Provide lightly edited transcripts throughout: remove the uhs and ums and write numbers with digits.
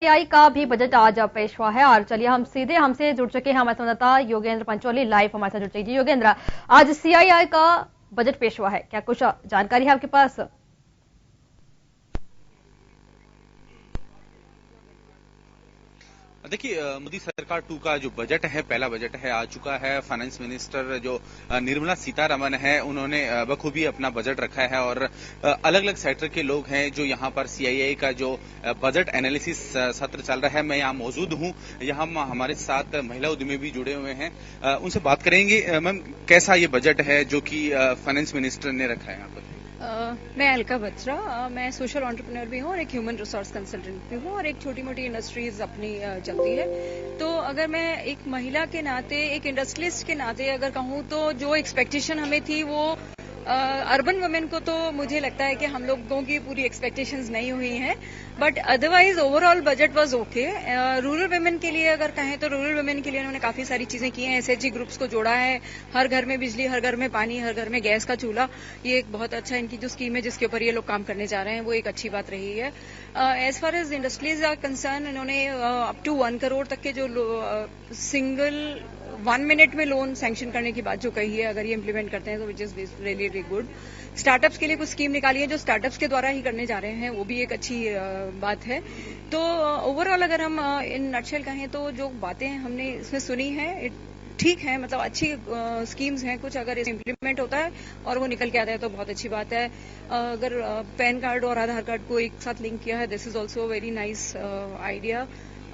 CI का भी budget आज पेश हुआ है और चलिए हम सीधे हमसे जुड़ चुके हैं हमारे संवाददाता योगेंद्र पंचोली लाइव हमारे साथ जुड़ चुके हैं। योगेंद्र, आज सीआई का बजट पेश हुआ है, क्या कुछ जानकारी है आपके पास? देखिए, मोदी सरकार 2 का जो बजट है, पहला बजट है, आ चुका है। फाइनेंस मिनिस्टर जो निर्मला सीतारमण है, उन्होंने बखूबी अपना बजट रखा है और अलग अलग सेक्टर के लोग हैं जो यहाँ पर सीआईआई का जो बजट एनालिसिस सत्र चल रहा है, मैं यहाँ मौजूद हूँ। यहाँ हमारे साथ महिला उद्यमी भी जुड़े हुए हैं, उनसे बात करेंगे। मैम, कैसा ये बजट है जो कि फाइनेंस मिनिस्टर ने रखा है यहाँ पर? मैं अलका बत्रा, मैं सोशल एंटरप्रेन्योर भी हूँ और एक ह्यूमन रिसोर्स कंसल्टेंट भी हूँ और एक छोटी मोटी इंडस्ट्रीज अपनी चलती है। तो अगर मैं एक महिला के नाते, एक इंडस्ट्रियलिस्ट के नाते अगर कहूँ तो जो एक्सपेक्टेशन हमें थी वो अर्बन वुमेन को तो मुझे लगता है कि हम लोगों की पूरी एक्सपेक्टेशंस नहीं हुई हैं, but otherwise overall budget was okay. Rural women के लिए अगर कहें तो रूरल वुमेन के लिए उन्होंने काफी सारी चीजें की हैं। एसएचजी ग्रुप्स को जोड़ा है, हर घर में बिजली, हर घर में पानी, हर घर में गैस का चूल्हा। ये एक बहुत अच्छा इनकी जो स्कीम है जिसके ऊपर ये लोग काम करने जा रहे हैं, वो एक अच्छी बात रही है। As far as industries are concern, इन्होंने अप टू 1 करोड़ तक के जो सिंगल 1 मिनट में लोन सैंक्शन करने की बात जो कही है, अगर ये इम्प्लीमेंट करते हैं तो which is really very good. Startups के लिए कुछ स्कीम निकाली है जो स्टार्टअप्स के द्वारा ही करने जा रहे हैं, वो भी एक अच्छी बात है। तो ओवरऑल अगर हम इन नटशेल कहें तो जो बातें हमने इसमें सुनी है ठीक है, मतलब अच्छी स्कीम्स हैं कुछ। अगर इसे इम्प्लीमेंट होता है और वो निकल के आता है तो बहुत अच्छी बात है। अगर पैन कार्ड और आधार कार्ड को एक साथ लिंक किया है, this is also very nice idea.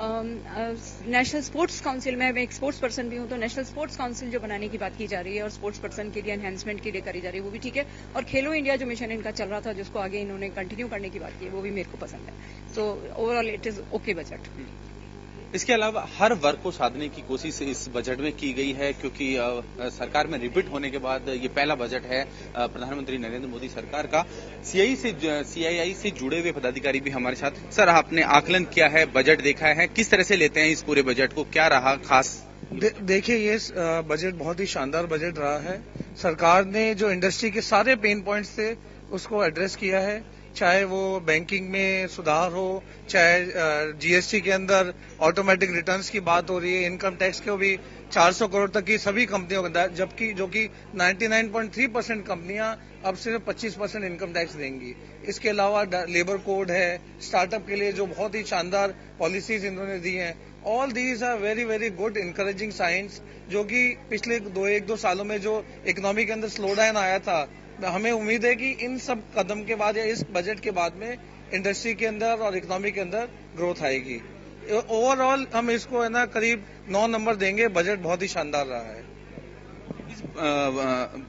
National sports council में, मैं एक स्पोर्ट्स पर्सन भी हूं, तो नेशनल स्पोर्ट्स काउंसिल जो बनाने की बात की जा रही है और स्पोर्ट्स पर्सन के लिए एनहेंसमेंट के लिए करी जा रही है, वो भी ठीक है। और खेलो इंडिया जो मिशन इनका चल रहा था जिसको आगे इन्होंने कंटिन्यू करने की बात की है, वो भी मेरे को पसंद है। So overall it is okay budget. इसके अलावा हर वर्ग को साधने की कोशिश इस बजट में की गई है, क्योंकि सरकार में रिपीट होने के बाद ये पहला बजट है प्रधानमंत्री नरेंद्र मोदी सरकार का। सीआईआई से जुड़े हुए पदाधिकारी भी हमारे साथ। सर, आपने आकलन किया है, बजट देखा है, किस तरह से लेते हैं इस पूरे बजट को, क्या रहा खास? देखिए, ये बजट बहुत ही शानदार बजट रहा है। सरकार ने जो इंडस्ट्री के सारे पेन पॉइंट्स थे उसको एड्रेस किया है, चाहे वो बैंकिंग में सुधार हो, चाहे जीएसटी के अंदर ऑटोमेटिक रिटर्न्स की बात हो रही है, इनकम टैक्स को भी 400 करोड़ तक की सभी कंपनियों का, जबकि जो कि 99.3% कंपनियां अब सिर्फ 25% इनकम टैक्स देंगी। इसके अलावा लेबर कोड है, स्टार्टअप के लिए जो बहुत ही शानदार पॉलिसीज इन्होंने दी हैं। All these are very very good encouraging signs, जो कि पिछले एक दो सालों में जो इकोनॉमी के अंदर स्लो डाउन आया था, हमें उम्मीद है कि इन सब कदम के बाद या इस बजट के बाद में इंडस्ट्री के अंदर और इकोनॉमी के अंदर ग्रोथ आएगी। ओवरऑल हम इसको है ना करीब 9 नंबर देंगे। बजट बहुत ही शानदार रहा है। इस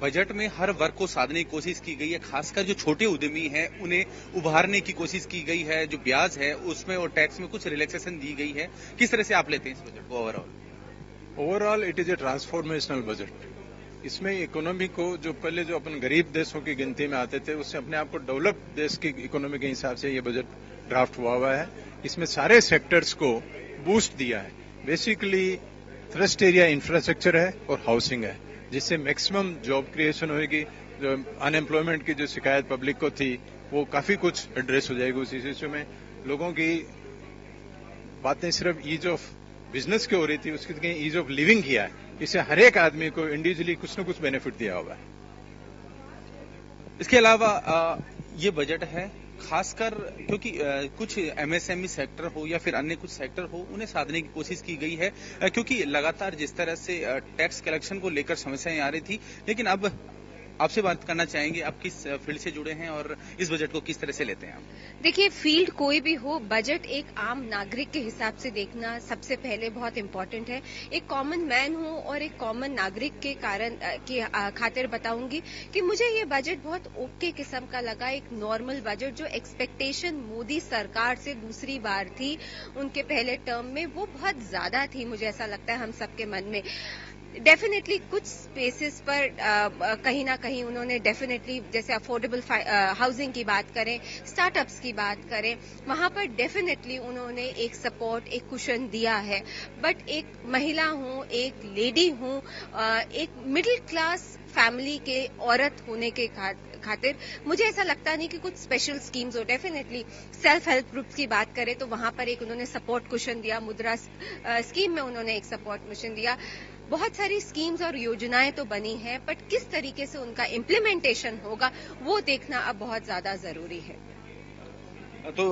बजट में हर वर्ग को साधने की कोशिश की गई है, खासकर जो छोटे उद्यमी हैं उन्हें उभारने की कोशिश की गई है। जो ब्याज है उसमें और टैक्स में कुछ रिलैक्सेशन दी गई है। किस तरह से आप लेते हैं इस बजट को overall? It is a transformational budget. इसमें इकोनॉमी को जो पहले जो अपन गरीब देशों की गिनती में आते थे, उससे अपने आप को डेवलप्ड देश की इकोनॉमी के हिसाब से ये बजट ड्राफ्ट हुआ है। इसमें सारे सेक्टर्स को बूस्ट दिया है। बेसिकली थ्रस्ट एरिया इंफ्रास्ट्रक्चर है और हाउसिंग है, जिससे मैक्सिमम जॉब क्रिएशन होगी। जो अनएम्प्लॉयमेंट की जो शिकायत पब्लिक को थी वो काफी कुछ एड्रेस हो जाएगी उस इश्यू में। लोगों की बातें सिर्फ ईज ऑफ बिजनेस की हो रही थी, उसकी ईज ऑफ लिविंग किया है। इससे हर एक आदमी को इंडिविजुअली कुछ न कुछ बेनिफिट दिया होगा। इसके अलावा ये बजट है खासकर क्योंकि कुछ एमएसएमई सेक्टर हो या फिर अन्य कुछ सेक्टर हो, उन्हें साधने की कोशिश की गई है, क्योंकि लगातार जिस तरह से टैक्स कलेक्शन को लेकर समस्याएं आ रही थी। लेकिन अब आपसे बात करना चाहेंगे, आप किस फील्ड से जुड़े हैं और इस बजट को किस तरह से लेते हैं आप? देखिए, फील्ड कोई भी हो, बजट एक आम नागरिक के हिसाब से देखना सबसे पहले बहुत इम्पोर्टेंट है। एक कॉमन मैन हूं और एक कॉमन नागरिक के कारण की खातिर बताऊंगी कि मुझे ये बजट बहुत ओके किस्म का लगा। एक नॉर्मल बजट, जो एक्सपेक्टेशन मोदी सरकार से दूसरी बार थी उनके पहले टर्म में, वो बहुत ज्यादा थी, मुझे ऐसा लगता है हम सबके मन में। डेफिनेटली कुछ स्पेसेस पर कहीं ना कहीं उन्होंने डेफिनेटली जैसे अफोर्डेबल हाउसिंग की बात करें, स्टार्टअप्स की बात करें, वहां पर डेफिनेटली उन्होंने एक सपोर्ट, एक कुशन दिया है। बट एक महिला हूं, एक लेडी हूं, एक मिडिल क्लास फैमिली के औरत होने के खातिर मुझे ऐसा लगता नहीं कि कुछ स्पेशल स्कीम्स हो। डेफिनेटली सेल्फ हेल्प ग्रुप्स की बात करें तो वहां पर एक उन्होंने सपोर्ट कुशन दिया, मुद्रा स्कीम में उन्होंने एक सपोर्ट कुशन दिया। बहुत सारी स्कीम्स और योजनाएं तो बनी हैं, बट किस तरीके से उनका इम्प्लीमेंटेशन होगा वो देखना अब बहुत ज्यादा जरूरी है। तो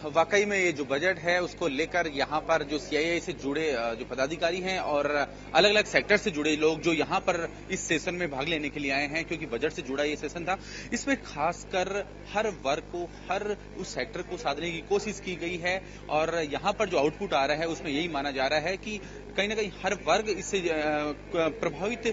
वाकई में ये जो बजट है उसको लेकर यहाँ पर जो सीआईआई से जुड़े जो पदाधिकारी हैं और अलग अलग सेक्टर से जुड़े लोग जो यहाँ पर इस सेशन में भाग लेने के लिए आए हैं, क्योंकि बजट से जुड़ा ये सेशन था, इसमें खासकर हर वर्ग को, हर उस सेक्टर को साधने की कोशिश की गई है। और यहाँ पर जो आउटपुट आ रहा है उसमें यही माना जा रहा है कि कहीं ना कहीं हर वर्ग इससे प्रभावित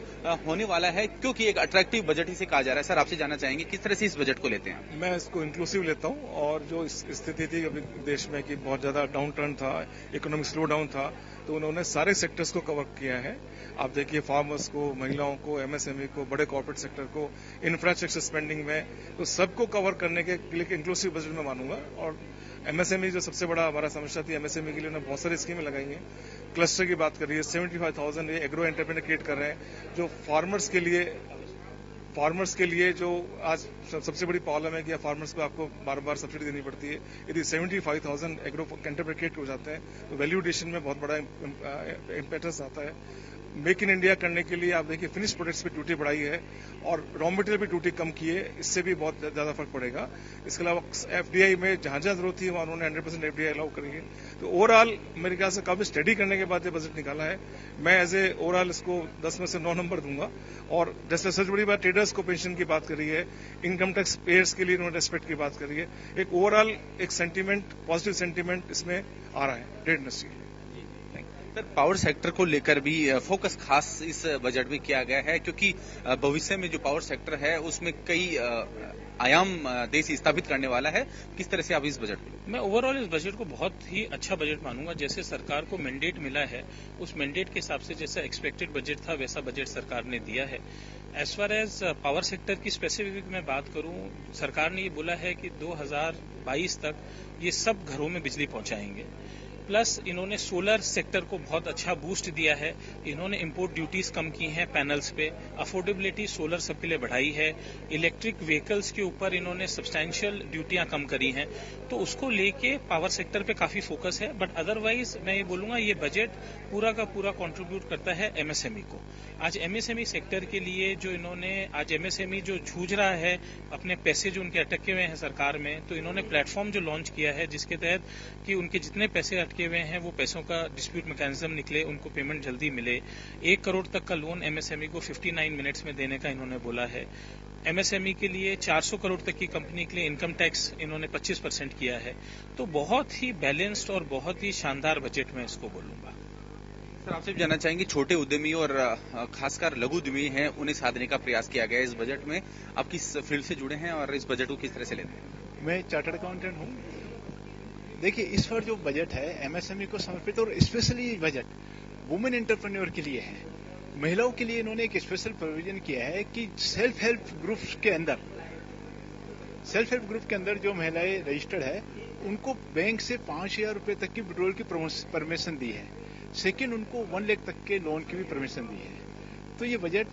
होने वाला है, क्योंकि एक अट्रैक्टिव बजट इसे कहा जा रहा है। सर, आपसे जानना चाहेंगे किस तरह से इस बजट को लेते हैं? मैं इसको इंक्लूसिव लेता हूं, और जो स्थिति थी अभी देश में कि बहुत ज्यादा डाउन टर्न था, इकोनॉमिक स्लो डाउन था, तो उन्होंने सारे सेक्टर्स को कवर किया है। आप देखिए फार्मर्स को, महिलाओं को, एमएसएमई को, बड़े कॉर्पोरेट सेक्टर को, इंफ्रास्ट्रक्चर स्पेंडिंग में, तो सबको कवर करने के लिए इंक्लूसिव बजट में मानूंगा। और एमएसएमई जो सबसे बड़ा हमारा समस्या थी, एमएसएमई के लिए उन्होंने बहुत सारी स्कीमें लगाई हैं। क्लस्टर की बात करिए, 75,000 एग्रो एंटरप्रेन्योर क्रिएट कर रहे हैं, जो फार्मर्स के लिए जो आज सबसे बड़ी प्रॉब्लम है कि फार्मर्स को आपको बार बार सब्सिडी देनी पड़ती है। यदि 75,000 एग्रो एंटरप्रेन्योर क्रिएट हो जाते हैं तो वैल्यू एडिशन में बहुत बड़ा इम्पेटस आता है। मेक इन इंडिया करने के लिए आप देखिए फिनिश प्रोडक्ट्स पे ड्यूटी बढ़ाई है और रॉ मटेरियल पे ड्यूटी कम की है, इससे भी बहुत ज्यादा फर्क पड़ेगा। इसके अलावा एफडीआई में जहां जहां जरूरत थी वहां उन्होंने 100% एफडीआई अलाउ करी है। तो ओवरऑल मेरे ख्याल से काफी स्टडी करने के बाद ये बजट निकाला है। मैं एज ए ओवरऑल इसको 10 में से 9 नंबर दूंगा। और जैसे सबसे बड़ी बात ट्रेडर्स को पेंशन की बात करी है, इनकम टैक्स पेयर्स के लिए उन्होंने रेस्पेक्ट की बात करी है। एक ओवरऑल एक सेंटीमेंट, पॉजिटिव सेंटीमेंट इसमें आ रहा है trade industry. Sir, power sector को लेकर भी फोकस खास इस बजट में किया गया है, क्योंकि भविष्य में जो पावर सेक्टर है उसमें कई आयाम देश स्थापित करने वाला है। किस तरह से आप इस बजट को? मैं ओवरऑल इस बजट को बहुत ही अच्छा बजट मानूंगा। जैसे सरकार को मैंडेट मिला है, उस मैंडेट के हिसाब से जैसा एक्सपेक्टेड बजट था वैसा बजट सरकार ने दिया है। As far as power sector की स्पेसिफिक मैं बात करूं, सरकार ने ये बोला है कि 2022 तक ये सब घरों में बिजली पहुंचाएंगे। प्लस इन्होंने सोलर सेक्टर को बहुत अच्छा बूस्ट दिया है। इन्होंने इंपोर्ट ड्यूटीज कम की हैं पैनल्स पे, अफोर्डेबिलिटी सोलर सबके लिए बढ़ाई है, इलेक्ट्रिक व्हीकल्स के ऊपर इन्होंने सब्सटैंशियल ड्यूटियां कम करी हैं। तो उसको लेके पावर सेक्टर पे काफी फोकस है। बट अदरवाइज मैं ये बोलूंगा ये बजट पूरा का पूरा कंट्रीब्यूट करता है एमएसएमई को। आज एमएसएमई सेक्टर के लिए जो इन्होंने, आज एमएसएमई जो जूझ रहा है अपने पैसे जो उनके अटके हुए हैं सरकार में, तो इन्होंने प्लेटफॉर्म जो लॉन्च किया है जिसके तहत कि उनके जितने पैसे अटके हुए हैं वो पैसों का डिस्प्यूट मैकेनिज्म निकले, उनको पेमेंट जल्दी मिले। 1 करोड़ तक का लोन एमएसएमई को 59 मिनट्स में देने का इन्होंने बोला है। एमएसएमई के लिए 400 करोड़ तक की कंपनी के लिए इनकम टैक्स इन्होंने 25% किया है। तो बहुत ही बैलेंस्ड और बहुत ही शानदार बजट में इसको बोलूंगा। सर, आपसे भी जानना चाहेंगे, छोटे उद्यमी और खासकर लघु उद्यमी हैं, उन्हें साधने का प्रयास किया गया इस बजट में। आप किस फील्ड से जुड़े हैं और इस बजट को किस तरह से लेते हैं? मैं चार्टर्ड अकाउंटेंट हूँ। देखिए, इस बार जो बजट है एमएसएमई को समर्पित, और स्पेशली ये बजट वुमेन एंटरप्रेन्योर के लिए है। महिलाओं के लिए इन्होंने एक स्पेशल प्रोविजन किया है कि सेल्फ हेल्प ग्रुप के अंदर जो महिलाएं रजिस्टर्ड है उनको बैंक से 5,000 रुपए तक की विड्रॉल की परमिशन दी है। सेकेंड, उनको 1 लाख तक के लोन की भी परमिशन दी है। तो ये बजट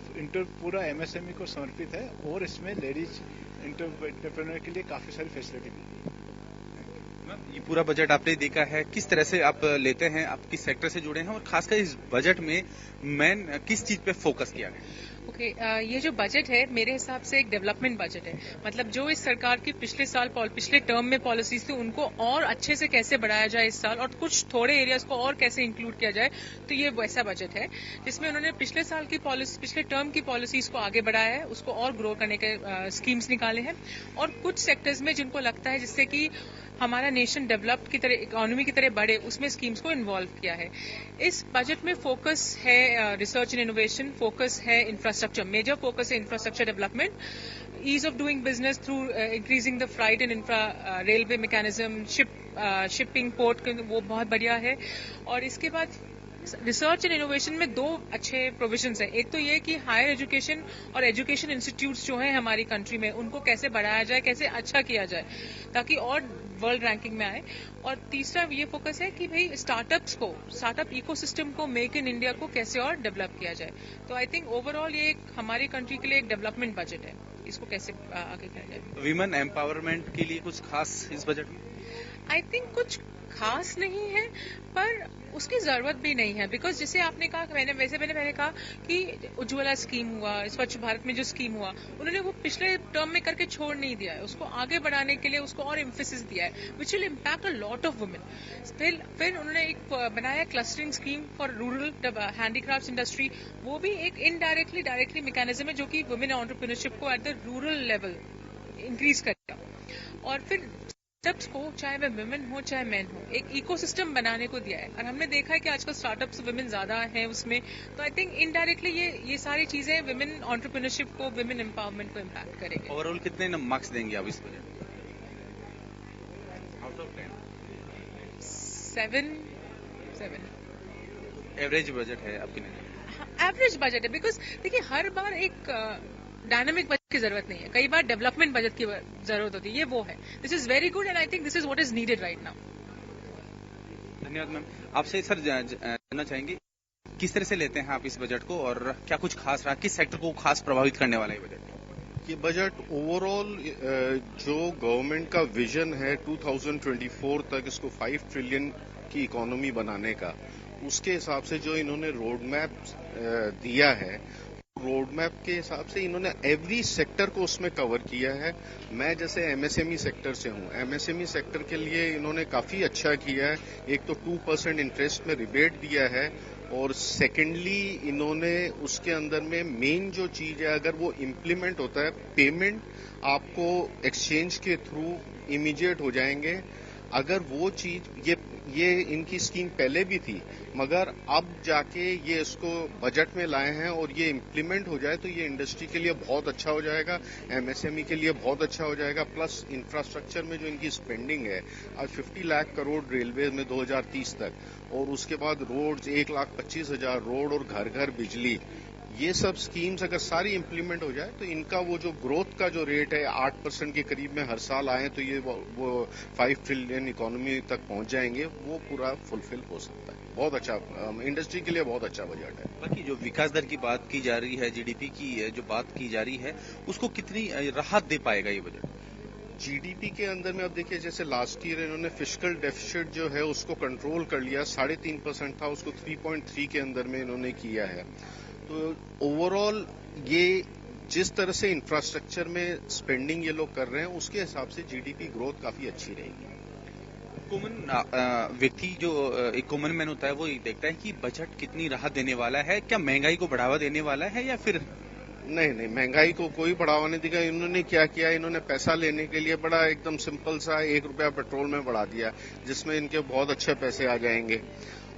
पूरा एमएसएमई को समर्पित है और इसमें लेडीज एंटरप्रेन्योर के लिए काफी सारी फैसिलिटी दी है। ये पूरा बजट आपने देखा है, किस तरह से आप लेते हैं, आप किस सेक्टर से जुड़े हैं और खासकर इस बजट में मेन किस चीज पे फोकस किया गया? ये जो बजट है मेरे हिसाब से एक डेवलपमेंट बजट है। मतलब जो इस सरकार की पिछले टर्म में पॉलिसीज थी उनको और अच्छे से कैसे बढ़ाया जाए इस साल, और कुछ थोड़े एरियाज को और कैसे इंक्लूड किया जाए, तो ये वैसा बजट है जिसमें उन्होंने पिछले टर्म की पॉलिसीज को आगे बढ़ाया है, उसको और ग्रो करने के स्कीम्स निकाले हैं, और कुछ सेक्टर्स में जिनको लगता है जिससे कि हमारा नेशन डेवलप्ड की तरह, इकोनॉमी की तरह बढ़े, उसमें स्कीम्स को इन्वॉल्व किया है। इस बजट में फोकस है रिसर्च एंड इनोवेशन, फोकस है इंफ्रास्ट्रक्चर, मेजर फोकस है infrastructure development, ease of doing business through increasing the freight and railway mechanism, shipping port, वो बहुत बढ़िया है। और इसके बाद रिसर्च एंड इनोवेशन में 2 अच्छे प्रोविजंस हैं। एक तो ये कि हायर एजुकेशन और एजुकेशन इंस्टीट्यूट्स जो हैं हमारी कंट्री में, उनको कैसे बढ़ाया जाए, कैसे अच्छा किया जाए ताकि और वर्ल्ड रैंकिंग में आए। और तीसरा ये फोकस है कि भाई स्टार्टअप इकोसिस्टम को, मेक इन इंडिया को कैसे और डेवलप किया जाए। तो आई थिंक ओवरऑल ये हमारी कंट्री के लिए एक डेवलपमेंट बजट है, इसको कैसे आगे किया जाए। विमेन एम्पावरमेंट के लिए कुछ खास इस बजट में? आई थिंक कुछ खास नहीं है, पर उसकी जरूरत भी नहीं है। बिकॉज जैसे आपने कहा, मैंने कहा कि उज्ज्वला स्कीम हुआ, स्वच्छ भारत में जो स्कीम हुआ, उन्होंने वो पिछले टर्म में करके छोड़ नहीं दिया है, उसको आगे बढ़ाने के लिए उसको और एम्फेसिस दिया है, which will impact a lot of women. फिर उन्होंने एक बनाया clustering scheme for rural handicraft industry, वो भी एक डायरेक्टली मैकेनिज्म है जो कि वुमेन एंटरप्रेन्योरशिप को at the rural level increase करेगा। और फिर स्टार्टअप्स को, चाहे वे वुमेन हो चाहे मैन हो, एक इकोसिस्टम बनाने को दिया है। और हमने देखा है कि आजकल स्टार्टअप्स वुमेन ज्यादा हैं उसमें, तो आई थिंक इनडायरेक्टली ये सारी चीजें वुमेन एंटरप्रेन्योरशिप को, वुमेन एम्पावरमेंट को इम्पैक्ट करेंगे। ओवरऑल कितने मार्क्स देंगे आप इस budget? Out of 10? 7। Average budget है आपकी नजर? एवरेज बजट है, बिकॉज देखिए हर बार एक डायनामिक बजट की जरूरत नहीं है, कई बार डेवलपमेंट बजट की जरूरत होती है, ये वो है। This is very good and I think this is what is needed right now. धन्यवाद मैम। आपसे सर जानना चाहेंगे किस तरह से लेते हैं आप इस बजट को, और क्या कुछ खास रहा, किस सेक्टर को खास प्रभावित करने वाला है बजट? ये बजट ओवरऑल जो गवर्नमेंट का विजन है 2024 तक इसको 5 ट्रिलियन की इकोनॉमी बनाने का, उसके हिसाब से जो इन्होंने रोड मैप दिया है, रोड मैप के हिसाब से इन्होंने एवरी सेक्टर को उसमें कवर किया है। मैं जैसे एमएसएमई सेक्टर से हूं, एमएसएमई सेक्टर के लिए इन्होंने काफी अच्छा किया है। एक तो 2% इंटरेस्ट में रिबेट दिया है, और सेकेंडली इन्होंने उसके अंदर में मेन जो चीज है, अगर वो इम्प्लीमेंट होता है, पेमेंट आपको एक्सचेंज के थ्रू इमीडिएट हो जाएंगे। अगर वो चीज ये इनकी स्कीम पहले भी थी, मगर अब जाके ये इसको बजट में लाए हैं और ये इम्प्लीमेंट हो जाए तो ये इंडस्ट्री के लिए बहुत अच्छा हो जाएगा, एमएसएमई के लिए बहुत अच्छा हो जाएगा। प्लस इंफ्रास्ट्रक्चर में जो इनकी स्पेंडिंग है, आज 50 लाख करोड़ रेलवे में 2030 तक, और उसके बाद रोड्स 1,25,000 रोड और घर घर बिजली, ये सब स्कीम्स अगर सारी इम्प्लीमेंट हो जाए तो इनका वो जो ग्रोथ का जो रेट है 8% के करीब में हर साल आए, तो ये वो 5 ट्रिलियन इकोनॉमी तक पहुंच जाएंगे, वो पूरा फुलफिल हो सकता है। बहुत अच्छा, इंडस्ट्री के लिए बहुत अच्छा बजट है। बाकी जो विकास दर की बात की जा रही है, जीडीपी की जो बात की जा रही है, उसको कितनी राहत दे पाएगा ये बजट? जीडीपी के अंदर में अब देखिए, जैसे लास्ट ईयर इन्होंने फिस्कल डेफिसिट जो है उसको कंट्रोल कर लिया, 3.5% था, उसको 3.3 के अंदर में इन्होंने किया है। तो ओवरऑल ये जिस तरह से इंफ्रास्ट्रक्चर में स्पेंडिंग ये लोग कर रहे हैं, उसके हिसाब से जीडीपी ग्रोथ काफी अच्छी रहेगी। कॉमन व्यक्ति जो एक कॉमन मैन होता है, वो ये देखता है कि बजट कितनी राहत देने वाला है, क्या महंगाई को बढ़ावा देने वाला है, या फिर नहीं, महंगाई को कोई बढ़ावा नहीं देगा। इन्होंने क्या किया, इन्होंने पैसा लेने के लिए बड़ा एकदम सिंपल सा 1 रुपया पेट्रोल में बढ़ा दिया, जिसमें इनके बहुत अच्छे पैसे आ जाएंगे,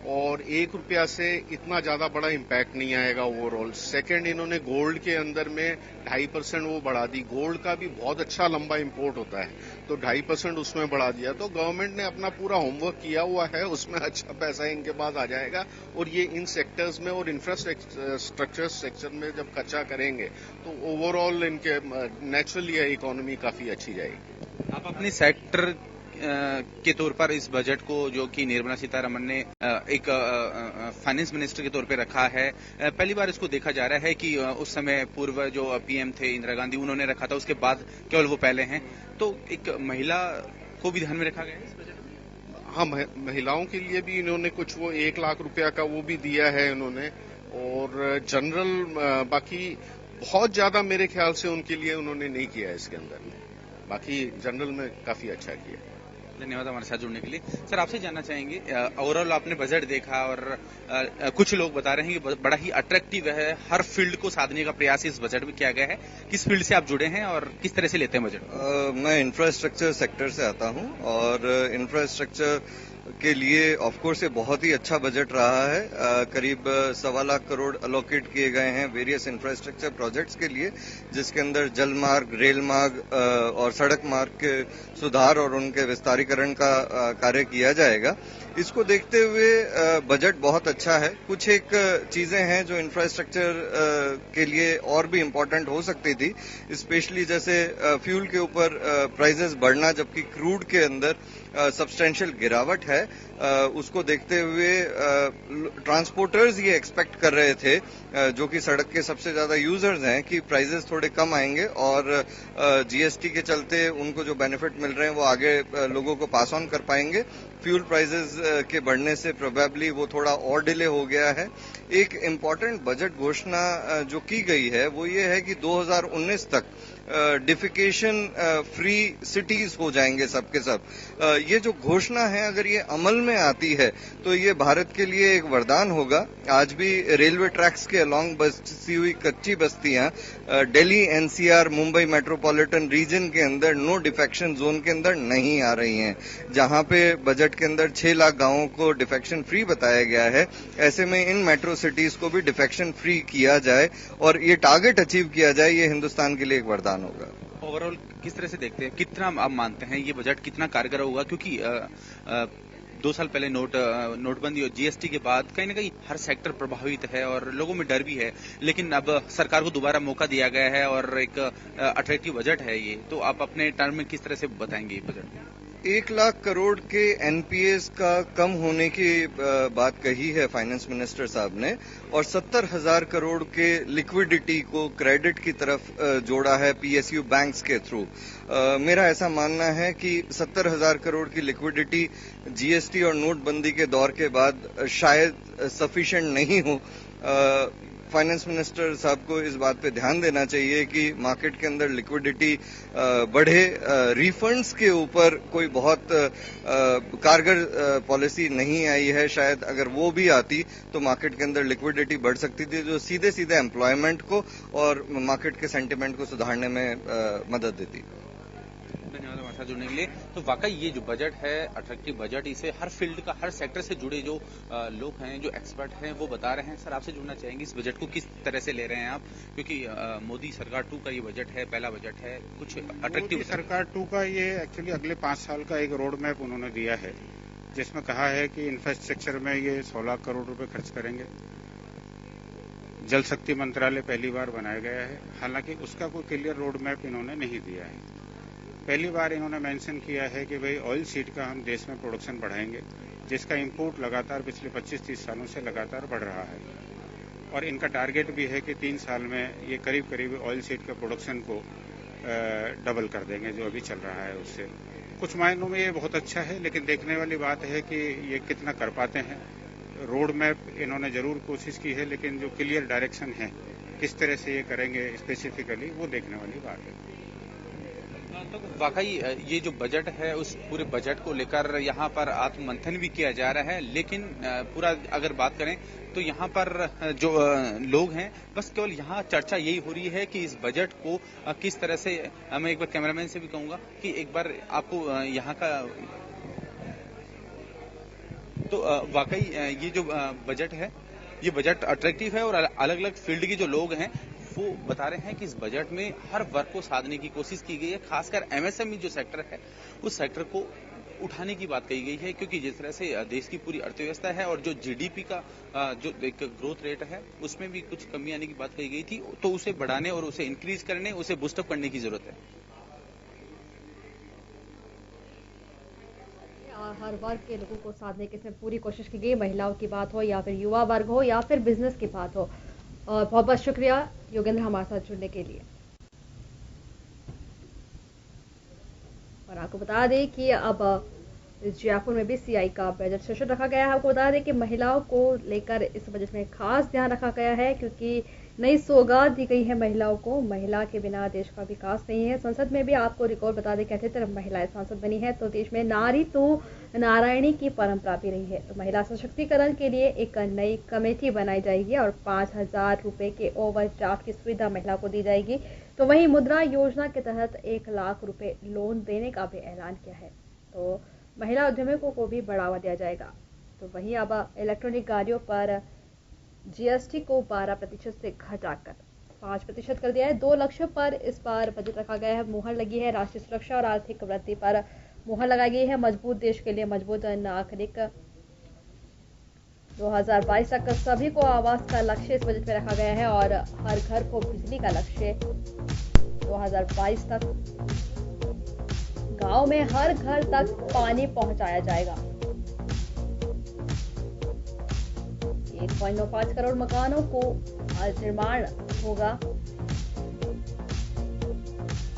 और 1 रुपया से इतना ज्यादा बड़ा इम्पैक्ट नहीं आएगा ओवरऑल। सेकंड, इन्होंने गोल्ड के अंदर में 2.5% वो बढ़ा दी, गोल्ड का भी बहुत अच्छा लंबा इंपोर्ट होता है, तो 2.5% उसमें बढ़ा दिया। तो गवर्नमेंट ने अपना पूरा होमवर्क किया हुआ है, उसमें अच्छा पैसा इनके पास आ जाएगा, और ये इन सेक्टर्स में और इंफ्रास्ट्रक्चर सेक्टर में जब खर्चा करेंगे तो ओवरऑल इनके नेचुरली इकोनॉमी काफी अच्छी जाएगी। आप अपने सेक्टर के तौर पर इस बजट को, जो कि निर्मला सीतारमण ने एक फाइनेंस मिनिस्टर के तौर पे रखा है, पहली बार इसको देखा जा रहा है कि उस समय पूर्व जो पीएम थे इंदिरा गांधी, उन्होंने रखा था, उसके बाद केवल वो पहले हैं, तो एक महिला को भी ध्यान में रखा गया है इस बजट में? हाँ, महिलाओं के लिए भी इन्होंने कुछ वो 1 लाख रुपया का वो भी दिया है इन्होंने, और जनरल बाकी बहुत ज्यादा मेरे ख्याल से उनके लिए उन्होंने नहीं किया है इसके अंदर में, बाकी जनरल में काफी अच्छा किया। धन्यवाद हमारे साथ जुड़ने के लिए। सर, आपसे जानना चाहेंगे, ओवरऑल आपने बजट देखा, और कुछ लोग बता रहे हैं कि बड़ा ही अट्रैक्टिव है, हर फील्ड को साधने का प्रयास इस बजट में किया गया है। किस फील्ड से आप जुड़े हैं और किस तरह से लेते हैं बजट? मैं इंफ्रास्ट्रक्चर सेक्टर से आता हूं, और इंफ्रास्ट्रक्चर के लिए ऑफ कोर्स ये बहुत ही अच्छा बजट रहा है। करीब 1.25 लाख करोड़ अलोकेट किए गए हैं वेरियस इंफ्रास्ट्रक्चर प्रोजेक्ट्स के लिए, जिसके अंदर जल मार्ग, रेल मार्ग और सड़क मार्ग के सुधार और उनके विस्तारीकरण का कार्य किया जाएगा। इसको देखते हुए बजट बहुत अच्छा है। कुछ एक चीजें हैं जो इंफ्रास्ट्रक्चर के लिए और भी इम्पोर्टेंट हो सकती थी, स्पेशली जैसे फ्यूल के ऊपर प्राइसेस बढ़ना, जबकि क्रूड के अंदर सब्सटेंशियल गिरावट है। उसको देखते हुए ट्रांसपोर्टर्स ये एक्सपेक्ट कर रहे थे, जो कि सड़क के सबसे ज्यादा यूजर्स हैं, कि प्राइसेस थोड़े कम आएंगे और जीएसटी के चलते उनको जो बेनिफिट मिल रहे हैं वो आगे लोगों को पास ऑन कर पाएंगे। फ्यूल प्राइसेस के बढ़ने से प्रोबेबली वो थोड़ा और डिले हो गया है। एक इम्पॉर्टेंट बजट घोषणा जो की गई है वो ये है कि 2019 तक डिफिकेशन फ्री सिटीज हो जाएंगे सबके सब। ये जो घोषणा है अगर ये अमल में आती है तो ये भारत के लिए एक वरदान होगा। आज भी रेलवे ट्रैक्स के अलोंग बसी हुई कच्ची बस्तियां Delhi, NCR, Mumbai metropolitan region के अंदर नो डिफेक्शन जोन के अंदर नहीं आ रही हैं, जहां पे बजट के अंदर 6 लाख गांवों को डिफेक्शन फ्री बताया गया है। ऐसे में इन मेट्रो सिटीज को भी डिफेक्शन फ्री किया जाए और ये टारगेट अचीव किया जाए, ये हिंदुस्तान के लिए एक वरदान होगा। ओवरऑल किस तरह से देखते हैं, कितना आप मानते हैं ये बजट कितना कारगर होगा? क्योंकि 2 साल पहले नोटबंदी और जीएसटी के बाद कहीं ना कहीं हर सेक्टर प्रभावित है और लोगों में डर भी है, लेकिन अब सरकार को दोबारा मौका दिया गया है और एक अट्रैक्टिव बजट है ये, तो आप अपने टर्म में किस तरह से बताएंगे ये बजट? 1 लाख करोड़ के एनपीएस का कम होने की बात कही है फाइनेंस मिनिस्टर साहब ने, और 70,000 करोड़ के लिक्विडिटी को क्रेडिट की तरफ जोड़ा है पीएसयू बैंक्स के थ्रू। मेरा ऐसा मानना है कि 70,000 करोड़ की लिक्विडिटी जीएसटी और नोटबंदी के दौर के बाद शायद सफिशिएंट नहीं हो। फाइनेंस मिनिस्टर साहब को इस बात पे ध्यान देना चाहिए कि मार्केट के अंदर लिक्विडिटी बढ़े। रिफंड्स के ऊपर कोई बहुत कारगर पॉलिसी नहीं आई है। शायद अगर वो भी आती तो मार्केट के अंदर लिक्विडिटी बढ़ सकती थी, जो सीधे सीधे एम्प्लॉयमेंट को और मार्केट के सेंटिमेंट को सुधारने में मदद देती। धन्यवाद हमारे साथ जुड़ने के लिए। तो वाकई ये जो बजट है अट्रैक्टिव बजट, इसे हर फील्ड का, हर सेक्टर से जुड़े जो लोग हैं, जो एक्सपर्ट हैं, वो बता रहे हैं। सर, आपसे जुड़ना चाहेंगे, इस बजट को किस तरह से ले रहे हैं आप? क्योंकि मोदी सरकार 2 का ये बजट है, पहला बजट है, कुछ अट्रैक्टिव सरकार 2 का ये एक्चुअली अगले 5 साल का एक रोड मैप उन्होंने दिया है, जिसमें कहा है कि इंफ्रास्ट्रक्चर में ये 100 लाख करोड़ रुपए खर्च करेंगे। जल शक्ति मंत्रालय पहली बार बनाया गया है, हालांकि उसका कोई क्लियर रोड मैप इन्होंने नहीं दिया है। पहली बार इन्होंने मेंशन किया है कि भाई ऑयल सीड का हम देश में प्रोडक्शन बढ़ाएंगे, जिसका इंपोर्ट लगातार पिछले 25-30 सालों से लगातार बढ़ रहा है, और इनका टारगेट भी है कि 3 साल में ये करीब करीब ऑयल सीड का प्रोडक्शन को डबल कर देंगे, जो अभी चल रहा है उससे। कुछ मायनों में ये बहुत अच्छा है, लेकिन देखने वाली बात है कि ये कितना कर पाते हैं। रोड मैप इन्होंने जरूर कोशिश की है, लेकिन जो क्लियर डायरेक्शन है किस तरह से ये करेंगे स्पेसिफिकली, वो देखने वाली बात है। तो वाकई ये जो बजट है, उस पूरे बजट को लेकर यहाँ पर आत्ममंथन भी किया जा रहा है, लेकिन पूरा अगर बात करें तो यहाँ पर जो लोग हैं, बस केवल यहाँ चर्चा यही हो रही है कि इस बजट को किस तरह से, मैं एक बार कैमरामैन से भी कहूंगा कि एक बार आपको यहाँ का, तो वाकई ये जो बजट है, ये बजट अट्रैक्टिव है और अलग अलग फील्ड के जो लोग हैं वो बता रहे हैं कि इस बजट में हर वर्ग को साधने की कोशिश की गई है। खासकर एमएसएमई जो सेक्टर है, उस सेक्टर को उठाने की बात कही गई है, क्योंकि जिस तरह से देश की पूरी अर्थव्यवस्था है और जो जीडीपी का जो एक ग्रोथ रेट है, उसमें भी कुछ कमी आने की बात कही गई थी, तो उसे बढ़ाने और उसे इंक्रीज करने, उसे बूस्टअप करने की जरूरत है। हर वर्ग के लोगों को साधने की इसमें पूरी कोशिश की गई, महिलाओं की बात हो या फिर युवा वर्ग हो या फिर बिजनेस की बात हो। और बहुत बहुत शुक्रिया योगेंद्र हमारे साथ जुड़ने के लिए। और आपको बता दें कि अब जयपुर में भी सीआई का बजट सेशन रखा गया है। आपको बता दें कि महिलाओं को लेकर इस बजट में खास ध्यान रखा गया है, क्योंकि नई सौगात दी गई है महिलाओं को। महिला के बिना देश का विकास नहीं है। संसद में भी आपको रिकॉर्ड बता दें, कहते तरफ महिलाएं सांसद बनी है तो देश में नारी तो नारायणी की परंपरा भी रही है। तो महिला सशक्तिकरण के लिए एक नई कमेटी बनाई जाएगी और 5,000 रुपए के ओवरड्राफ्ट की सुविधा महिला को दी जाएगी। तो वहीं मुद्रा योजना के तहत 1 लाख रुपए लोन देने का भी ऐलान किया है। तो महिला उद्यमियों को भी बढ़ावा दिया जाएगा। तो वहीं अब इलेक्ट्रॉनिक गाड़ियों पर जीएसटी को 12% से घटाकर 5% कर दिया है। 2 लक्ष्यों पर इस बार बजट रखा गया है। मुहर लगी है राष्ट्रीय सुरक्षा और आर्थिक वृद्धि पर मुहर लगाई गई है। मजबूत देश के लिए मजबूत नागरिक 2022 तक सभी को आवास का लक्ष्य इस बजट में रखा गया है और हर घर को बिजली का लक्ष्य 2022 तक। गांव में हर घर तक पानी पहुंचाया जाएगा। 1.95 करोड़ मकानों को निर्माण होगा।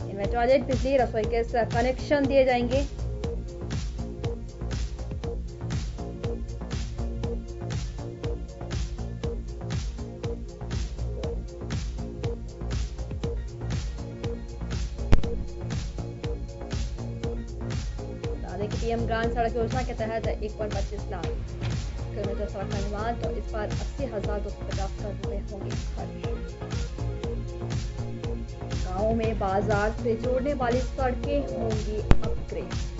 इनमें टॉयलेट, बिजली, रसोई के कनेक्शन दिए जाएंगे। पीएम ग्रामीण सड़क योजना के तहत 1.25 लाख किलोमीटर सड़क का निर्माण, तो इस बार 80,250 करोड़ रुपए होंगे खर्च। गांवों में बाजार से जोड़ने वाली सड़कें होंगी अपग्रेड।